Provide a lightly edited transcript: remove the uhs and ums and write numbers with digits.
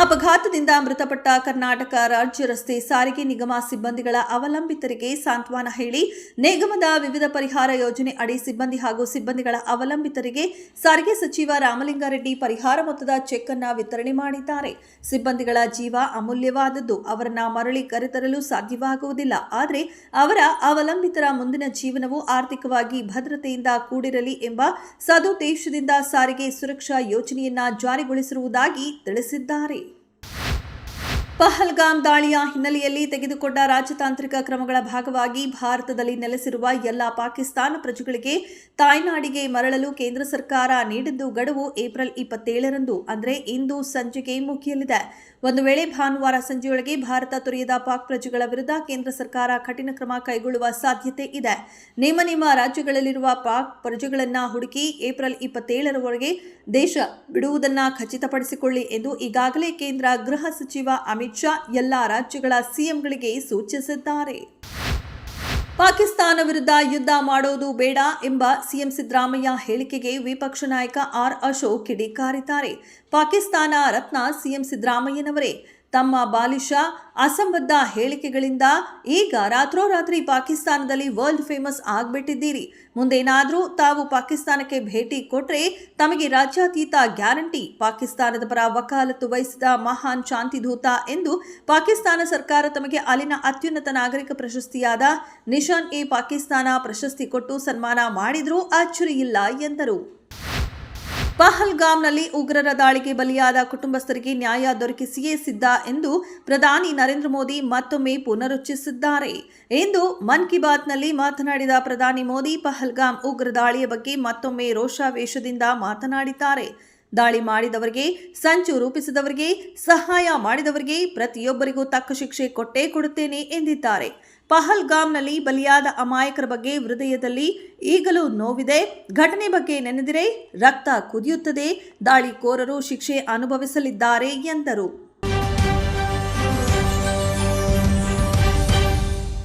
ಅಪಘಾತದಿಂದ ಮೃತಪಟ್ಟ ಕರ್ನಾಟಕ ರಾಜ್ಯ ರಸ್ತೆ ಸಾರಿಗೆ ನಿಗಮ ಸಿಬ್ಬಂದಿಗಳ ಅವಲಂಬಿತರಿಗೆ ಸಾಂತ್ವನ ಹೇಳಿ ನಿಗಮದ ವಿವಿಧ ಪರಿಹಾರ ಯೋಜನೆ ಅಡಿ ಸಿಬ್ಬಂದಿ ಹಾಗೂ ಸಿಬ್ಬಂದಿಗಳ ಅವಲಂಬಿತರಿಗೆ ಸಾರಿಗೆ ಸಚಿವ ರಾಮಲಿಂಗಾರೆಡ್ಡಿ ಪರಿಹಾರ ಮೊತ್ತದ ಚೆಕ್ ಅನ್ನು ವಿತರಣೆ ಮಾಡಿದ್ದಾರೆ. ಸಿಬ್ಬಂದಿಗಳ ಜೀವ ಅಮೂಲ್ಯವಾದದ್ದು, ಅವರನ್ನ ಮರಳಿ ಕರೆತರಲು ಸಾಧ್ಯವಾಗುವುದಿಲ್ಲ. ಆದರೆ ಅವರ ಅವಲಂಬಿತರ ಮುಂದಿನ ಜೀವನವು ಆರ್ಥಿಕವಾಗಿ ಭದ್ರತೆಯಿಂದ ಕೂಡಿರಲಿ ಎಂಬ ಸದುದ್ದೇಶದಿಂದ ಸಾರಿಗೆ ಸುರಕ್ಷಾ ಯೋಜನೆಯನ್ನ ಜಾರಿಗೊಳಿಸಿರುವುದಾಗಿ ತಿಳಿಸಿದ್ದಾರೆ. ಪಹಲ್ಗಾಮ್ ದಾಳಿಯ ಹಿನ್ನೆಲೆಯಲ್ಲಿ ತೆಗೆದುಕೊಂಡ ರಾಜತಾಂತ್ರಿಕ ಕ್ರಮಗಳ ಭಾಗವಾಗಿ ಭಾರತದಲ್ಲಿ ನೆಲೆಸಿರುವ ಎಲ್ಲ ಪಾಕಿಸ್ತಾನ ಪ್ರಜೆಗಳಿಗೆ ತಾಯ್ನಾಡಿಗೆ ಮರಳಲು ಕೇಂದ್ರ ಸರ್ಕಾರ ನೀಡಿದ್ದು ಗಡುವು ಏಪ್ರಿಲ್ 27ರಂದು ಅಂದರೆ ಇಂದು ಸಂಜೆಗೆ ಮುಗಿಯಲಿದೆ. ಒಂದು ವೇಳೆ ಭಾನುವಾರ ಸಂಜೆಯೊಳಗೆ ಭಾರತ ತೊರೆಯದ ಪಾಕ್ ಪ್ರಜೆಗಳ ವಿರುದ್ಧ ಕೇಂದ್ರ ಸರ್ಕಾರ ಕಠಿಣ ಕ್ರಮ ಕೈಗೊಳ್ಳುವ ಸಾಧ್ಯತೆ ಇದೆ. ನಿಮ್ಮ ರಾಜ್ಯಗಳಲ್ಲಿರುವ ಪಾಕ್ ಪ್ರಜೆಗಳನ್ನು ಹುಡುಕಿ ಏಪ್ರಿಲ್ 27ರವರೆಗೆ ದೇಶ ಬಿಡುವುದನ್ನು ಖಚಿತಪಡಿಸಿಕೊಳ್ಳಿ ಎಂದು ಈಗಾಗಲೇ ಕೇಂದ್ರ ಗೃಹ ಸಚಿವ ಅಮಿತ್ ಶಾ ಎಲ್ಲ ರಾಜ್ಯಗಳ ಸಿಎಂಗಳಿಗೆ ಸೂಚಿಸಿದ್ದಾರೆ. ಪಾಕಿಸ್ತಾನ ವಿರುದ್ಧ ಯುದ್ಧ ಮಾಡೋದು ಬೇಡ ಎಂಬ ಸಿಎಂ ಸಿದ್ದರಾಮಯ್ಯ ಹೇಳಿಕೆಗೆ ವಿಪಕ್ಷ ನಾಯಕ ಆರ್ ಅಶೋಕ್ ಕಿಡಿಕಾರಿದ್ದಾರೆ. ಪಾಕಿಸ್ತಾನ ರತ್ನ ಸಿಎಂ ಸಿದ್ದರಾಮಯ್ಯನವರೇ ತಮ್ಮ ಬಾಲಿಶ ಅಸಂಬದ್ಧ ಹೇಳಿಕೆಗಳಿಂದ ಈಗ ರಾತ್ರೋರಾತ್ರಿ ಪಾಕಿಸ್ತಾನದಲ್ಲಿ ವರ್ಲ್ಡ್ ಫೇಮಸ್ ಆಗ್ಬಿಟ್ಟಿದ್ದೀರಿ. ಮುಂದೇನಾದರೂ ತಾವು ಪಾಕಿಸ್ತಾನಕ್ಕೆ ಭೇಟಿ ಕೊಟ್ರೆ ತಮಗೆ ರಾಜ್ಯಾತೀತ ಗ್ಯಾರಂಟಿ. ಪಾಕಿಸ್ತಾನದ ಪರ ವಕಾಲತ್ತು ವಹಿಸಿದ ಮಹಾನ್ ಶಾಂತಿದೂತ ಎಂದು ಪಾಕಿಸ್ತಾನ ಸರ್ಕಾರ ತಮಗೆ ಅಲ್ಲಿನ ಅತ್ಯುನ್ನತ ನಾಗರಿಕ ಪ್ರಶಸ್ತಿಯಾದ ನಿಶಾನ್-ಇ-ಪಾಕಿಸ್ತಾನ ಪ್ರಶಸ್ತಿ ಕೊಟ್ಟು ಸನ್ಮಾನ ಮಾಡಿದ್ರೂ ಅಚ್ಚರಿಯಿಲ್ಲ ಎಂದರು. ಪಹಲ್ಗಾಮ್ನಲ್ಲಿ ಉಗ್ರರ ದಾಳಿಗೆ ಬಲಿಯಾದ ಕುಟುಂಬಸ್ಥರಿಗೆ ನ್ಯಾಯ ದೊರಕಿಸಿಯೇ ಸಿದ್ಧ ಎಂದು ಪ್ರಧಾನಿ ನರೇಂದ್ರ ಮೋದಿ ಮತ್ತೊಮ್ಮೆ ಪುನರುಚ್ಚರಿಸಿದ್ದಾರೆ. ಇಂದು ಮನ್ ಕಿ ಬಾತ್ನಲ್ಲಿ ಮಾತನಾಡಿದ ಪ್ರಧಾನಿ ಮೋದಿ ಪಹಲ್ಗಾಮ್ ಉಗ್ರ ದಾಳಿಯ ಬಗ್ಗೆ ಮತ್ತೊಮ್ಮೆ ರೋಷಾವೇಶದಿಂದ ಮಾತನಾಡಿದ್ದಾರೆ. ದಾಳಿ ಮಾಡಿದವರಿಗೆ, ಸಂಚು ರೂಪಿಸಿದವರಿಗೆ, ಸಹಾಯ ಮಾಡಿದವರಿಗೆ ಪ್ರತಿಯೊಬ್ಬರಿಗೂ ತಕ್ಕ ಶಿಕ್ಷೆ ಕೊಟ್ಟೇ ಕೊಡುತ್ತೇನೆ ಎಂದಿದ್ದಾರೆ. ಪಹಲ್ಗಾಮ್ನಲ್ಲಿ ಬಲಿಯಾದ ಅಮಾಯಕರ ಬಗ್ಗೆ ಹೃದಯದಲ್ಲಿ ಈಗಲೂ ನೋವಿದೆ. ಘಟನೆ ಬಗ್ಗೆ ನೆನೆದರೆ ರಕ್ತ ಕುದಿಯುತ್ತದೆ. ದಾಳಿಕೋರರು ಶಿಕ್ಷೆ ಅನುಭವಿಸಲಿದ್ದಾರೆ ಎಂದರು.